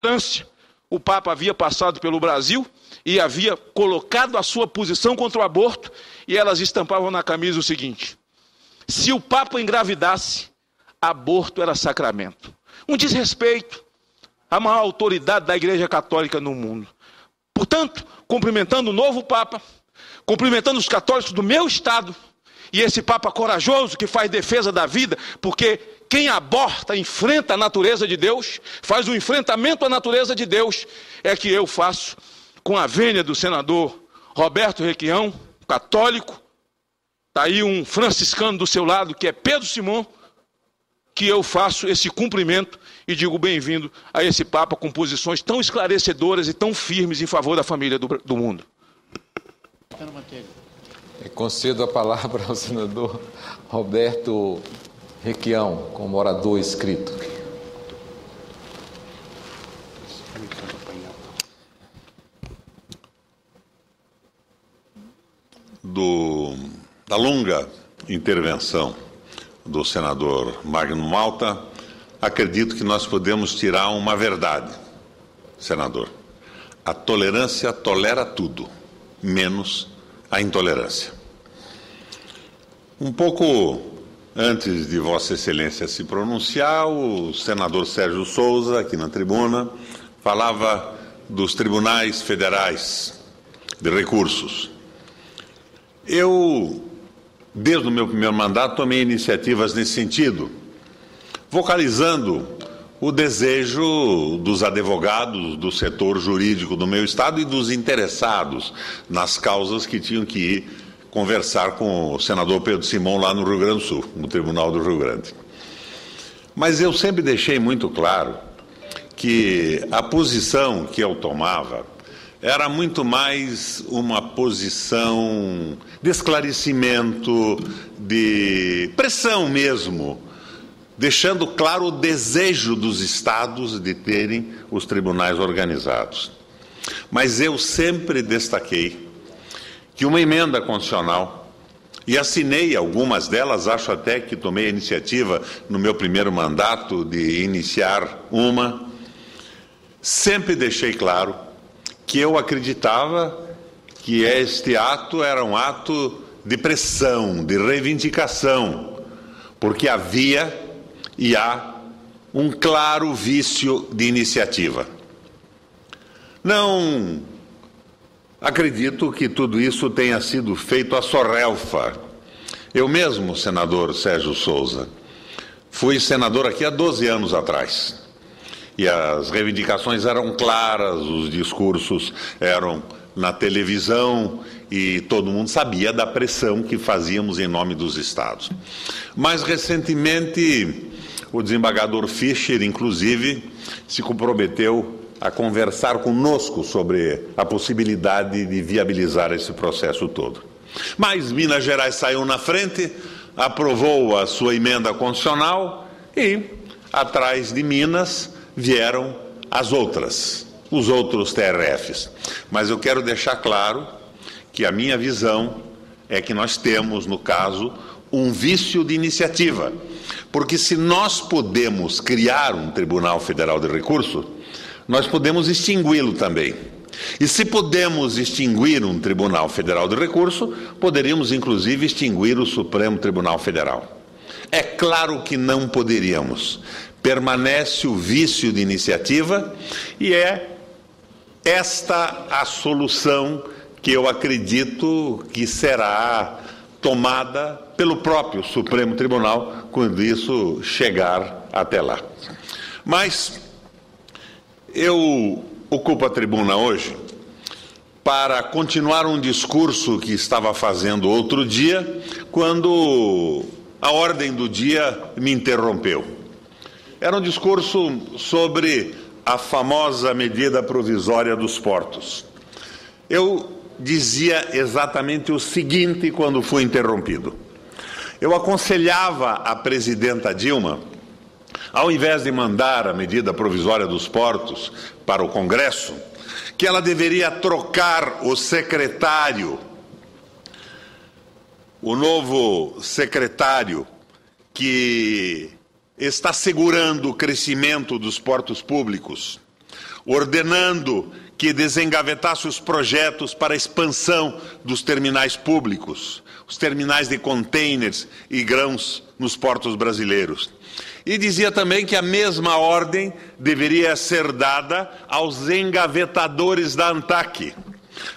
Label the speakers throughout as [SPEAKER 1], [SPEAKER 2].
[SPEAKER 1] instância, o Papa havia passado pelo Brasil e havia colocado a sua posição contra o aborto, e elas estampavam na camisa o seguinte: se o Papa engravidasse, aborto era sacramento. Um desrespeito à maior autoridade da Igreja Católica no mundo. Portanto, cumprimentando o novo Papa, cumprimentando os católicos do meu estado, e esse Papa corajoso que faz defesa da vida, porque quem aborta enfrenta a natureza de Deus, faz um enfrentamento à natureza de Deus, é que eu faço com a vênia do senador Roberto Requião, católico. Está aí um franciscano do seu lado, que é Pedro Simão, que eu faço esse cumprimento e digo bem-vindo a esse Papa com posições tão esclarecedoras e tão firmes em favor da família do mundo.
[SPEAKER 2] Concedo a palavra ao senador Roberto Requião, como orador inscrito.
[SPEAKER 3] Da longa intervenção do senador Magno Malta, acredito que nós podemos tirar uma verdade, senador. A tolerância tolera tudo, menos a intolerância. Um pouco antes de Vossa Excelência se pronunciar, o senador Sérgio Souza, aqui na tribuna, falava dos tribunais federais de recursos. Eu, desde o meu primeiro mandato, tomei iniciativas nesse sentido, vocalizando o desejo dos advogados do setor jurídico do meu estado e dos interessados nas causas que tinham que ir conversar com o senador Pedro Simão lá no Rio Grande do Sul, no Tribunal do Rio Grande. Mas eu sempre deixei muito claro que a posição que eu tomava era muito mais uma posição de esclarecimento, de pressão mesmo, deixando claro o desejo dos estados de terem os tribunais organizados. Mas eu sempre destaquei que uma emenda constitucional, e assinei algumas delas, acho até que tomei a iniciativa no meu primeiro mandato de iniciar uma, sempre deixei claro que eu acreditava que este ato era um ato de pressão, de reivindicação, porque havia e há um claro vício de iniciativa. Não acredito que tudo isso tenha sido feito à sorrelfa. Eu mesmo, senador Sérgio Souza, fui senador aqui há 12 anos atrás. E as reivindicações eram claras, os discursos eram na televisão e todo mundo sabia da pressão que fazíamos em nome dos estados. Mais recentemente, o desembargador Fischer, inclusive, se comprometeu a conversar conosco sobre a possibilidade de viabilizar esse processo todo. Mas Minas Gerais saiu na frente, aprovou a sua emenda constitucional e, atrás de Minas, vieram os outros TRFs. Mas eu quero deixar claro que a minha visão é que nós temos, no caso, um vício de iniciativa. Porque se nós podemos criar um Tribunal Federal de Recurso, nós podemos extingui-lo também. E se podemos extinguir um Tribunal Federal de Recurso, poderíamos, inclusive, extinguir o Supremo Tribunal Federal. É claro que não poderíamos. Permanece o vício de iniciativa e é esta a solução que eu acredito que será tomada pelo próprio Supremo Tribunal quando isso chegar até lá. Mas eu ocupo a tribuna hoje para continuar um discurso que estava fazendo outro dia, quando a ordem do dia me interrompeu. Era um discurso sobre a famosa medida provisória dos portos. Eu dizia exatamente o seguinte quando fui interrompido. Eu aconselhava a presidenta Dilma, ao invés de mandar a medida provisória dos portos para o Congresso, que ela deveria trocar o secretário, o novo secretário que está segurando o crescimento dos portos públicos, ordenando que desengavetasse os projetos para a expansão dos terminais públicos, os terminais de contêineres e grãos nos portos brasileiros. E dizia também que a mesma ordem deveria ser dada aos engavetadores da ANTAQ,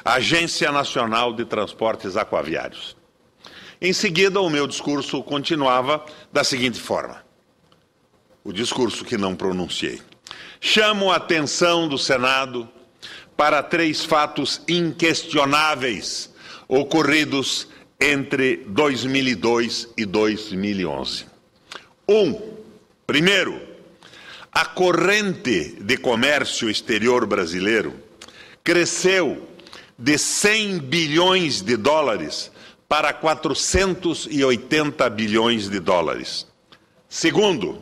[SPEAKER 3] Agência Nacional de Transportes Aquaviários. Em seguida, o meu discurso continuava da seguinte forma, o discurso que não pronunciei. Chamo a atenção do Senado para 3 fatos inquestionáveis ocorridos entre 2002 e 2011. Primeiro, a corrente de comércio exterior brasileiro cresceu de 100 bilhões de dólares para 480 bilhões de dólares. Segundo,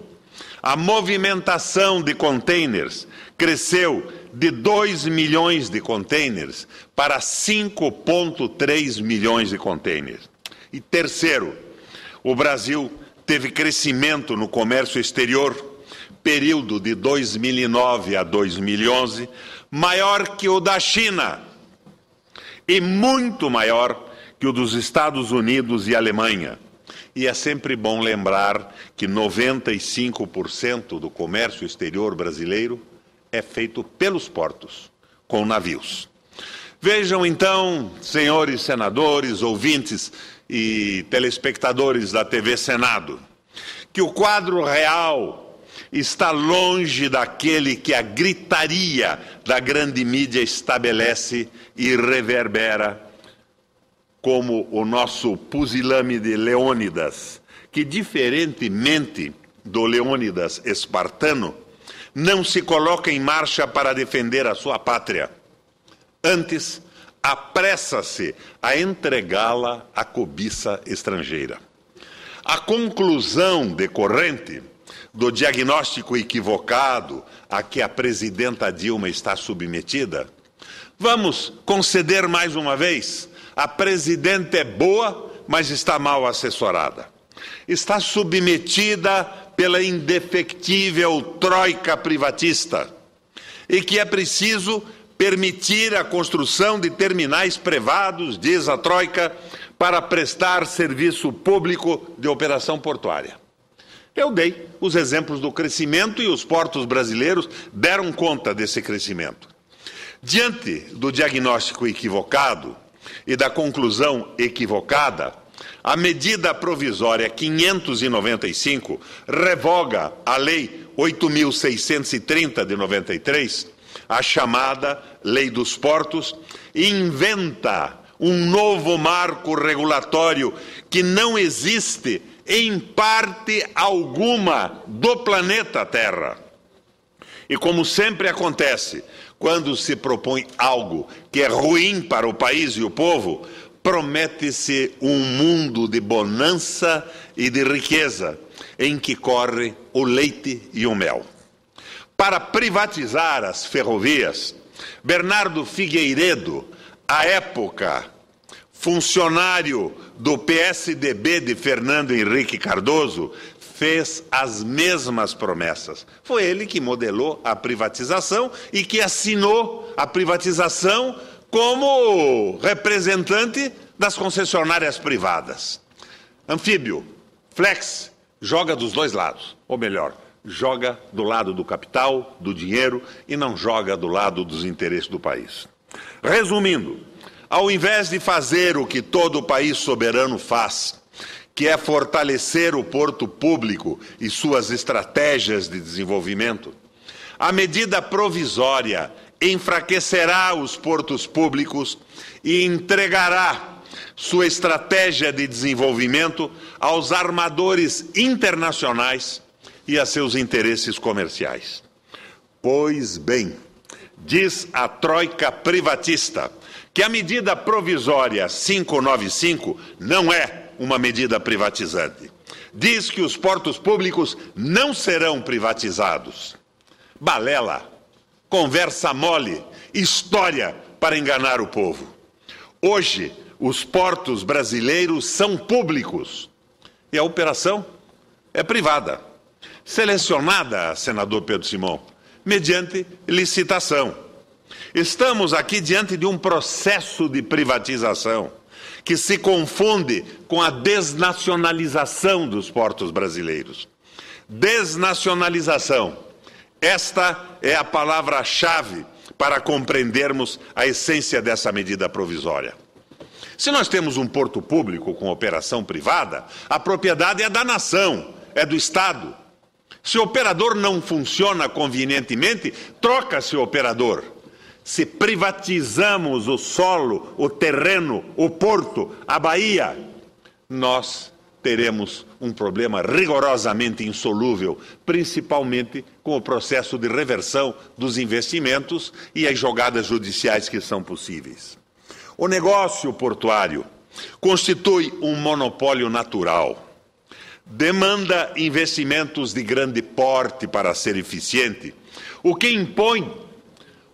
[SPEAKER 3] a movimentação de contêineres cresceu de 2 milhões de contêineres para 5,3 milhões de contêineres. E terceiro, o Brasil teve crescimento no comércio exterior, período de 2009 a 2011, maior que o da China e muito maior que o dos Estados Unidos e Alemanha. E é sempre bom lembrar que 95% do comércio exterior brasileiro é feito pelos portos, com navios. Vejam então, senhores senadores, ouvintes e telespectadores da TV Senado, que o quadro real está longe daquele que a gritaria da grande mídia estabelece e reverbera, como o nosso pusilânime Leônidas, que, diferentemente do Leônidas espartano, não se coloca em marcha para defender a sua pátria. Antes, apressa-se a entregá-la à cobiça estrangeira. A conclusão decorrente do diagnóstico equivocado a que a presidenta Dilma está submetida, vamos conceder mais uma vez, a presidenta é boa, mas está mal assessorada. Está submetida pela indefectível troika privatista e que é preciso permitir a construção de terminais privados, diz a troika, para prestar serviço público de operação portuária. Eu dei os exemplos do crescimento e os portos brasileiros deram conta desse crescimento. Diante do diagnóstico equivocado e da conclusão equivocada, a medida provisória 595 revoga a Lei 8.630 de 93, a chamada Lei dos Portos, e inventa um novo marco regulatório que não existe em parte alguma do planeta Terra. E como sempre acontece, quando se propõe algo que é ruim para o país e o povo, promete-se um mundo de bonança e de riqueza, em que corre o leite e o mel. Para privatizar as ferrovias, Bernardo Figueiredo, à época funcionário do PSDB de Fernando Henrique Cardoso, fez as mesmas promessas. Foi ele que modelou a privatização e que assinou a privatização como representante das concessionárias privadas. Anfíbio, Flex, joga dos dois lados, ou melhor, joga do lado do capital, do dinheiro, e não joga do lado dos interesses do país. Resumindo, ao invés de fazer o que todo país soberano faz, que é fortalecer o porto público e suas estratégias de desenvolvimento, a medida provisória enfraquecerá os portos públicos e entregará sua estratégia de desenvolvimento aos armadores internacionais e a seus interesses comerciais. Pois bem, diz a troika privatista que a medida provisória 595 não é uma medida privatizante. Diz que os portos públicos não serão privatizados. Balela, conversa mole, história para enganar o povo. Hoje, os portos brasileiros são públicos e a operação é privada. Selecionada, senador Pedro Simão, mediante licitação. Estamos aqui diante de um processo de privatização que se confunde com a desnacionalização dos portos brasileiros. Desnacionalização. Esta é a palavra-chave para compreendermos a essência dessa medida provisória. Se nós temos um porto público com operação privada, a propriedade é da nação, é do Estado. Se o operador não funciona convenientemente, troca-se o operador. Se privatizamos o solo, o terreno, o porto, a baía, nós teremos um problema rigorosamente insolúvel, principalmente com o processo de reversão dos investimentos e as jogadas judiciais que são possíveis. O negócio portuário constitui um monopólio natural. Demanda investimentos de grande porte para ser eficiente, o que impõe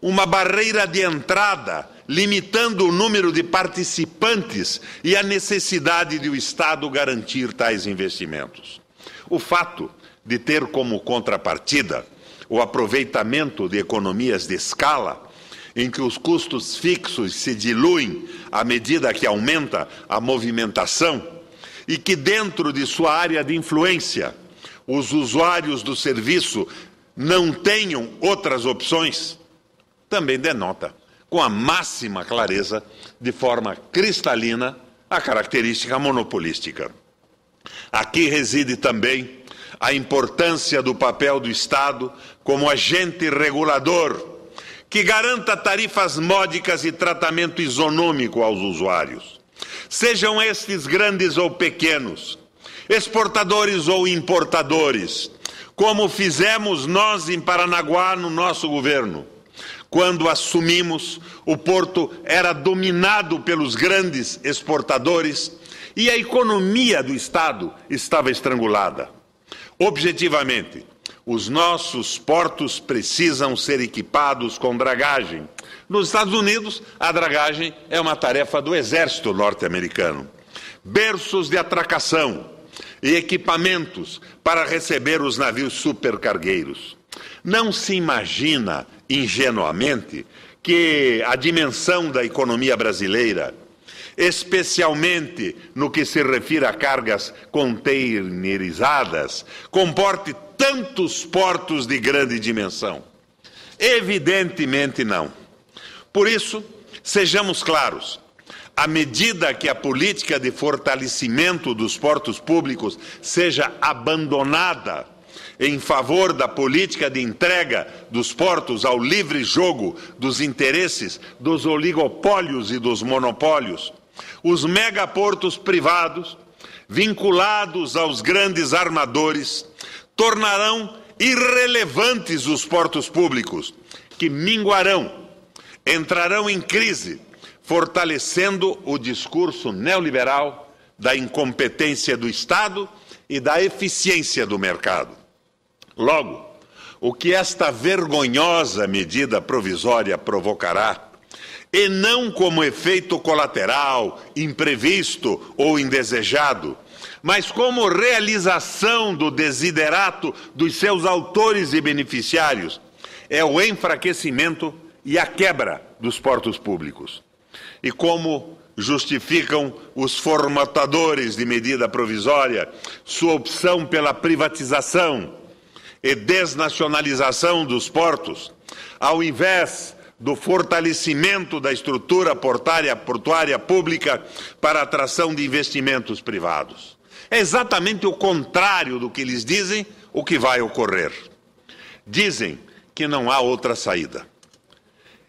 [SPEAKER 3] uma barreira de entrada, limitando o número de participantes e a necessidade de o Estado garantir tais investimentos. O fato de ter como contrapartida o aproveitamento de economias de escala, em que os custos fixos se diluem à medida que aumenta a movimentação, e que dentro de sua área de influência os usuários do serviço não tenham outras opções, também denota, com a máxima clareza, de forma cristalina, a característica monopolística. Aqui reside também a importância do papel do Estado como agente regulador, que garanta tarifas módicas e tratamento isonômico aos usuários. Sejam estes grandes ou pequenos, exportadores ou importadores, como fizemos nós em Paranaguá no nosso governo. Quando assumimos, o porto era dominado pelos grandes exportadores e a economia do Estado estava estrangulada. Objetivamente, os nossos portos precisam ser equipados com dragagem. Nos Estados Unidos, a dragagem é uma tarefa do exército norte-americano. Berços de atracação e equipamentos para receber os navios supercargueiros. Não se imagina, ingenuamente, que a dimensão da economia brasileira, especialmente no que se refere a cargas containerizadas, comporte tantos portos de grande dimensão. Evidentemente não. Por isso, sejamos claros, à medida que a política de fortalecimento dos portos públicos seja abandonada em favor da política de entrega dos portos ao livre jogo dos interesses dos oligopólios e dos monopólios, os megaportos privados, vinculados aos grandes armadores, tornarão irrelevantes os portos públicos, que minguarão, entrarão em crise, fortalecendo o discurso neoliberal da incompetência do Estado e da eficiência do mercado. Logo, o que esta vergonhosa medida provisória provocará, e não como efeito colateral, imprevisto ou indesejado, mas como realização do desiderato dos seus autores e beneficiários, é o enfraquecimento e a quebra dos portos públicos. E como justificam os formatadores de medida provisória sua opção pela privatização e desnacionalização dos portos, ao invés do fortalecimento da estrutura portuária pública para a atração de investimentos privados. É exatamente o contrário do que eles dizem o que vai ocorrer. Dizem que não há outra saída.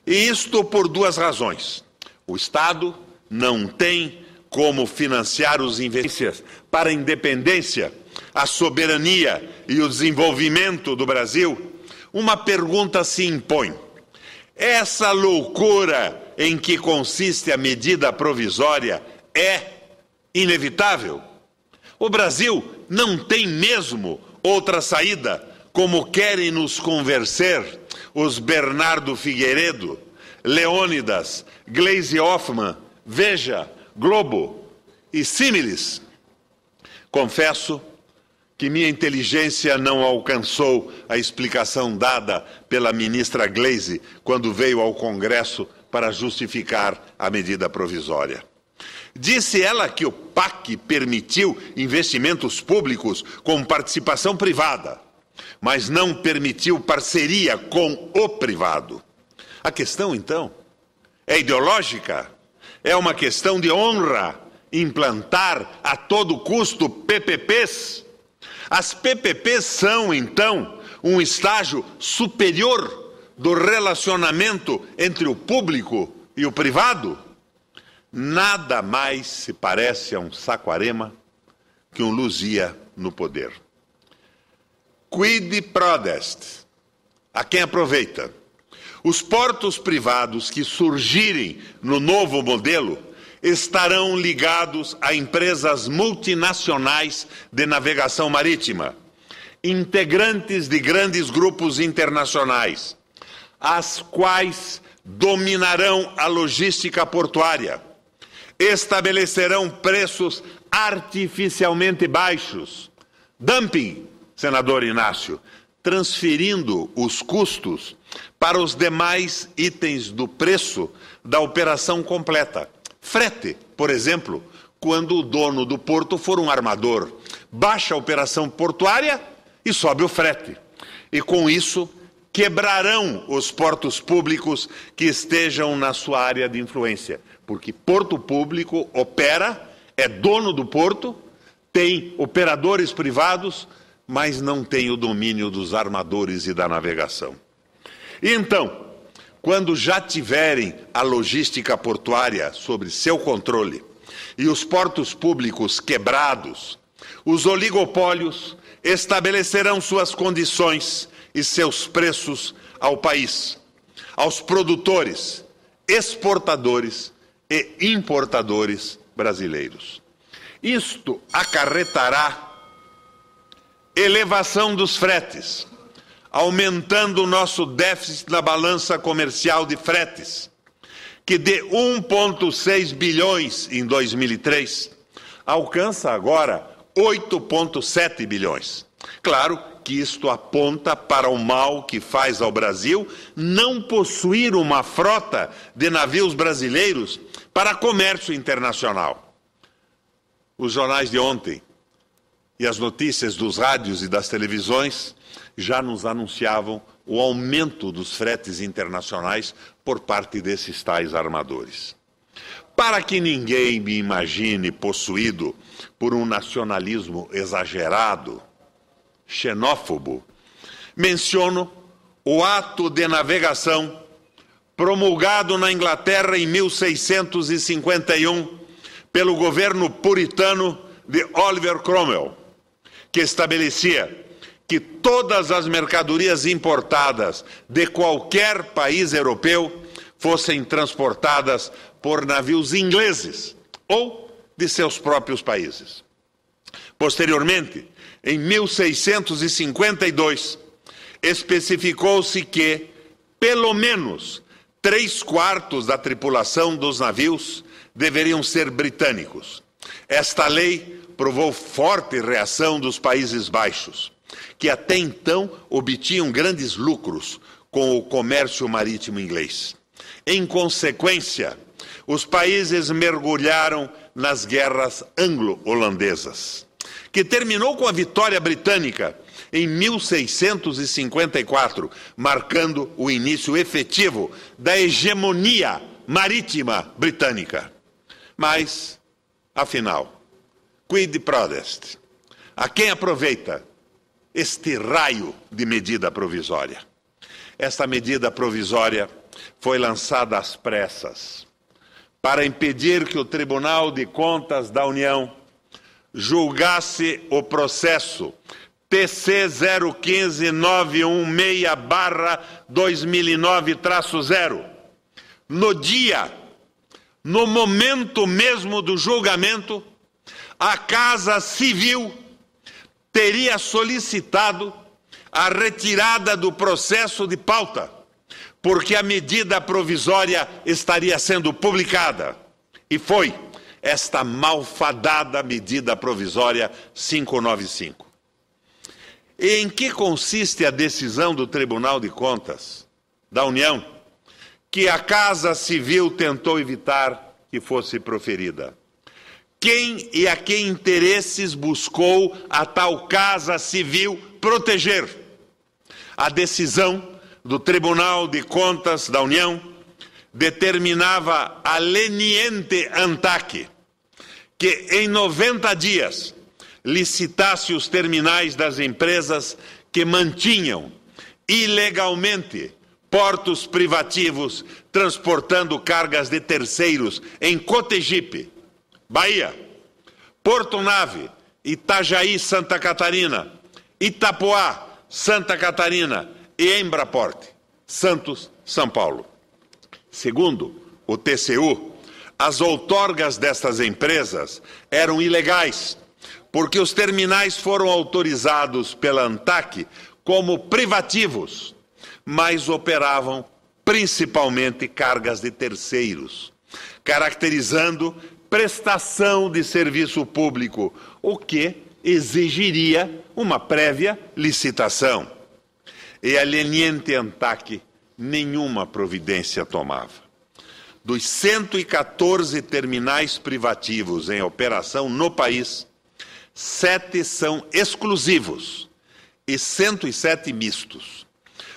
[SPEAKER 3] E isto por duas razões. O Estado não tem como financiar os investimentos para a independência, a soberania e o desenvolvimento do Brasil. Uma pergunta se impõe. Essa loucura em que consiste a medida provisória é inevitável? O Brasil não tem mesmo outra saída, como querem nos convencer os Bernardo Figueiredo, Leônidas, Gleisi Hoffmann, Veja, Globo e símiles? Confesso que minha inteligência não alcançou a explicação dada pela ministra Gleisi quando veio ao Congresso para justificar a medida provisória. Disse ela que o PAC permitiu investimentos públicos com participação privada, mas não permitiu parceria com o privado. A questão, então, é ideológica? É uma questão de honra implantar a todo custo PPPs? As PPPs são, então, um estágio superior do relacionamento entre o público e o privado? Nada mais se parece a um Saquarema que um Luzia no poder. Quid prodest? A quem aproveita? Os portos privados que surgirem no novo modelo estarão ligados a empresas multinacionais de navegação marítima, integrantes de grandes grupos internacionais, as quais dominarão a logística portuária, estabelecerão preços artificialmente baixos, dumping, senador Inácio, transferindo os custos para os demais itens do preço da operação completa. Frete, por exemplo, quando o dono do porto for um armador, baixa a operação portuária e sobe o frete. E com isso, quebrarão os portos públicos que estejam na sua área de influência. Porque porto público opera, é dono do porto, tem operadores privados, mas não tem o domínio dos armadores e da navegação. E então, quando já tiverem a logística portuária sob seu controle e os portos públicos quebrados, os oligopólios estabelecerão suas condições e seus preços ao país, aos produtores, exportadores e importadores brasileiros. Isto acarretará elevação dos fretes, aumentando o nosso déficit na balança comercial de fretes, que de 1,6 bilhões em 2003, alcança agora 8,7 bilhões. Claro que isto aponta para o mal que faz ao Brasil não possuir uma frota de navios brasileiros para comércio internacional. Os jornais de ontem e as notícias dos rádios e das televisões já nos anunciavam o aumento dos fretes internacionais por parte desses tais armadores. Para que ninguém me imagine possuído por um nacionalismo exagerado, xenófobo, menciono o ato de navegação promulgado na Inglaterra em 1651 pelo governo puritano de Oliver Cromwell, que estabelecia que todas as mercadorias importadas de qualquer país europeu fossem transportadas por navios ingleses ou de seus próprios países. Posteriormente, em 1652, especificou-se que, pelo menos, 3/4 da tripulação dos navios deveriam ser britânicos. Esta lei provou forte reação dos Países Baixos, que até então obtinham grandes lucros com o comércio marítimo inglês. Em consequência, os países mergulharam nas guerras anglo-holandesas, que terminou com a vitória britânica em 1654, marcando o início efetivo da hegemonia marítima britânica. Mas, afinal, quid prodest? A quem aproveita este raio de medida provisória? Esta medida provisória foi lançada às pressas para impedir que o Tribunal de Contas da União julgasse o processo TC 015-916/2009-0. No momento mesmo do julgamento, a Casa Civil teria solicitado a retirada do processo de pauta, porque a medida provisória estaria sendo publicada. E foi esta malfadada medida provisória 595. E em que consiste a decisão do Tribunal de Contas da União, que a Casa Civil tentou evitar que fosse proferida? Quem e a que interesses buscou a tal Casa Civil proteger? A decisão do Tribunal de Contas da União determinava a leniente ANTAC que em 90 dias licitasse os terminais das empresas que mantinham ilegalmente portos privativos transportando cargas de terceiros em Cotegipe, Bahia, Porto Nave, Itajaí, Santa Catarina, Itapoá, Santa Catarina e Embraporte, Santos, São Paulo. Segundo o TCU, as outorgas destas empresas eram ilegais, porque os terminais foram autorizados pela ANTAC como privativos, mas operavam principalmente cargas de terceiros, caracterizando prestação de serviço público, o que exigiria uma prévia licitação. E a leniente ANTAC nenhuma providência tomava. Dos 114 terminais privativos em operação no país, 7 são exclusivos e 107 mistos.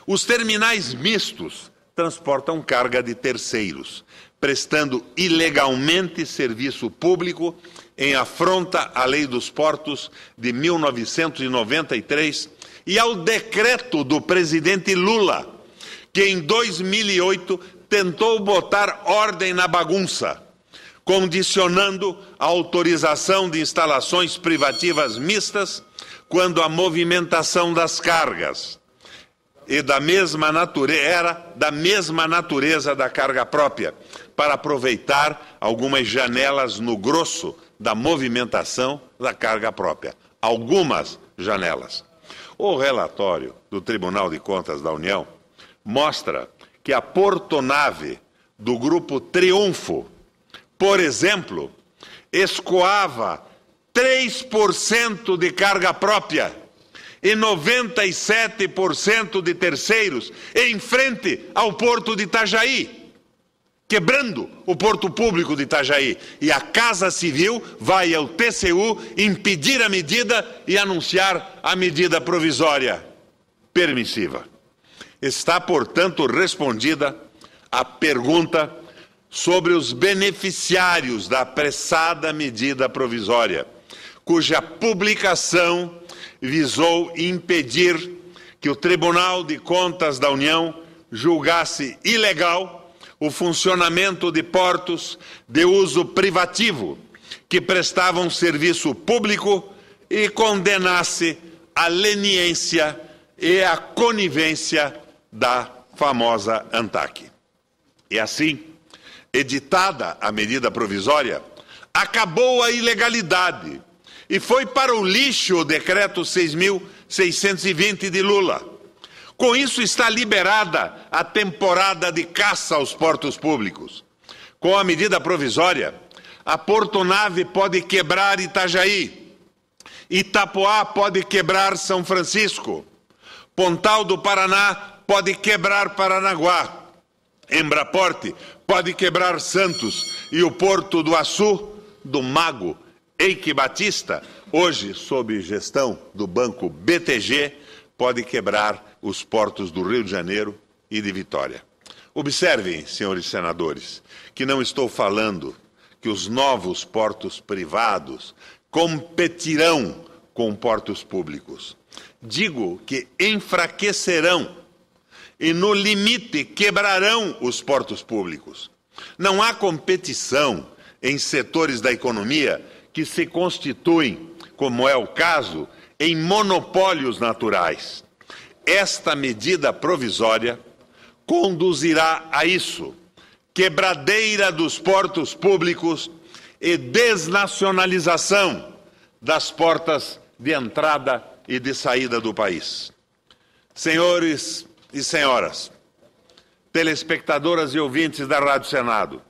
[SPEAKER 3] Os terminais mistos transportam carga de terceiros, prestando ilegalmente serviço público em afronta à Lei dos Portos de 1993 e ao decreto do presidente Lula, que em 2008 tentou botar ordem na bagunça, condicionando a autorização de instalações privativas mistas quando a movimentação das cargas era da mesma natureza da carga própria, para aproveitar algumas janelas no grosso da movimentação da carga própria. Algumas janelas. O relatório do Tribunal de Contas da União mostra que a Portonave do Grupo Triunfo, por exemplo, escoava 3% de carga própria e 97% de terceiros em frente ao Porto de Itajaí, quebrando o Porto Público de Itajaí. E a Casa Civil vai ao TCU impedir a medida e anunciar a medida provisória permissiva. Está, portanto, respondida a pergunta sobre os beneficiários da apressada medida provisória, cuja publicação visou impedir que o Tribunal de Contas da União julgasse ilegal o funcionamento de portos de uso privativo que prestavam serviço público e condenasse a leniência e a conivência da famosa ANTAC. E assim, editada a medida provisória, acabou a ilegalidade e foi para o lixo o decreto 6.620 de Lula. Com isso está liberada a temporada de caça aos portos públicos. Com a medida provisória, a Portonave pode quebrar Itajaí, Itapoá pode quebrar São Francisco, Pontal do Paraná pode quebrar Paranaguá, Embraporte pode quebrar Santos e o Porto do Açu, do Mago Eike Batista, hoje sob gestão do Banco BTG, pode quebrar os portos do Rio de Janeiro e de Vitória. Observem, senhores senadores, que não estou falando que os novos portos privados competirão com portos públicos. Digo que enfraquecerão e, no limite, quebrarão os portos públicos. Não há competição em setores da economia que se constituem, como é o caso, em monopólios naturais. Esta medida provisória conduzirá a isso, quebradeira dos portos públicos e desnacionalização das portas de entrada e de saída do país. Senhores e senhoras, telespectadoras e ouvintes da Rádio Senado,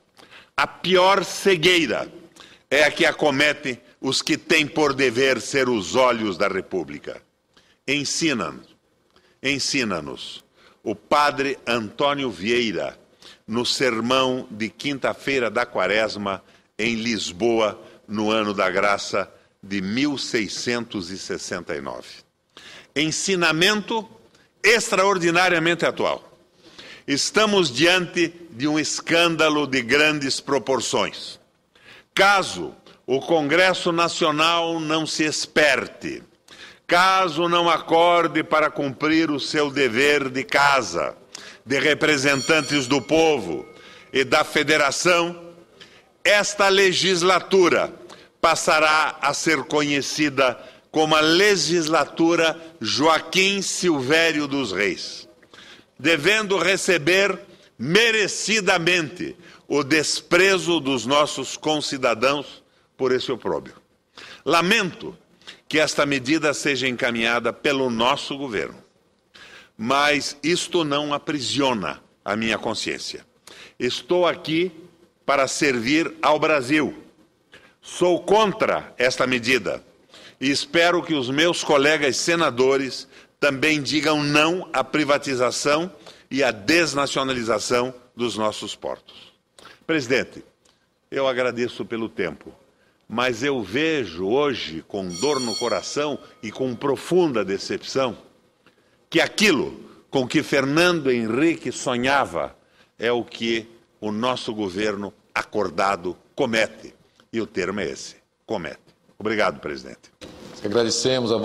[SPEAKER 3] a pior cegueira é a que acomete os que têm por dever ser os olhos da República. ensina-nos o padre Antônio Vieira no sermão de quinta-feira da Quaresma em Lisboa, no ano da graça de 1669. Ensinamento extraordinariamente atual. Estamos diante de um escândalo de grandes proporções. Caso o Congresso Nacional não se esperte, caso não acorde para cumprir o seu dever de casa, de representantes do povo e da Federação, esta legislatura passará a ser conhecida como a legislatura Joaquim Silvério dos Reis, devendo receber merecidamente o desprezo dos nossos concidadãos por esse opróbrio. Lamento que esta medida seja encaminhada pelo nosso governo, mas isto não aprisiona a minha consciência. Estou aqui para servir ao Brasil. Sou contra esta medida e espero que os meus colegas senadores também digam não à privatização e à desnacionalização dos nossos portos. Presidente, eu agradeço pelo tempo, mas eu vejo hoje, com dor no coração e com profunda decepção, que aquilo com que Fernando Henrique sonhava é o que o nosso governo acordado comete. E o termo é esse, comete. Obrigado, presidente.
[SPEAKER 2] Agradecemos a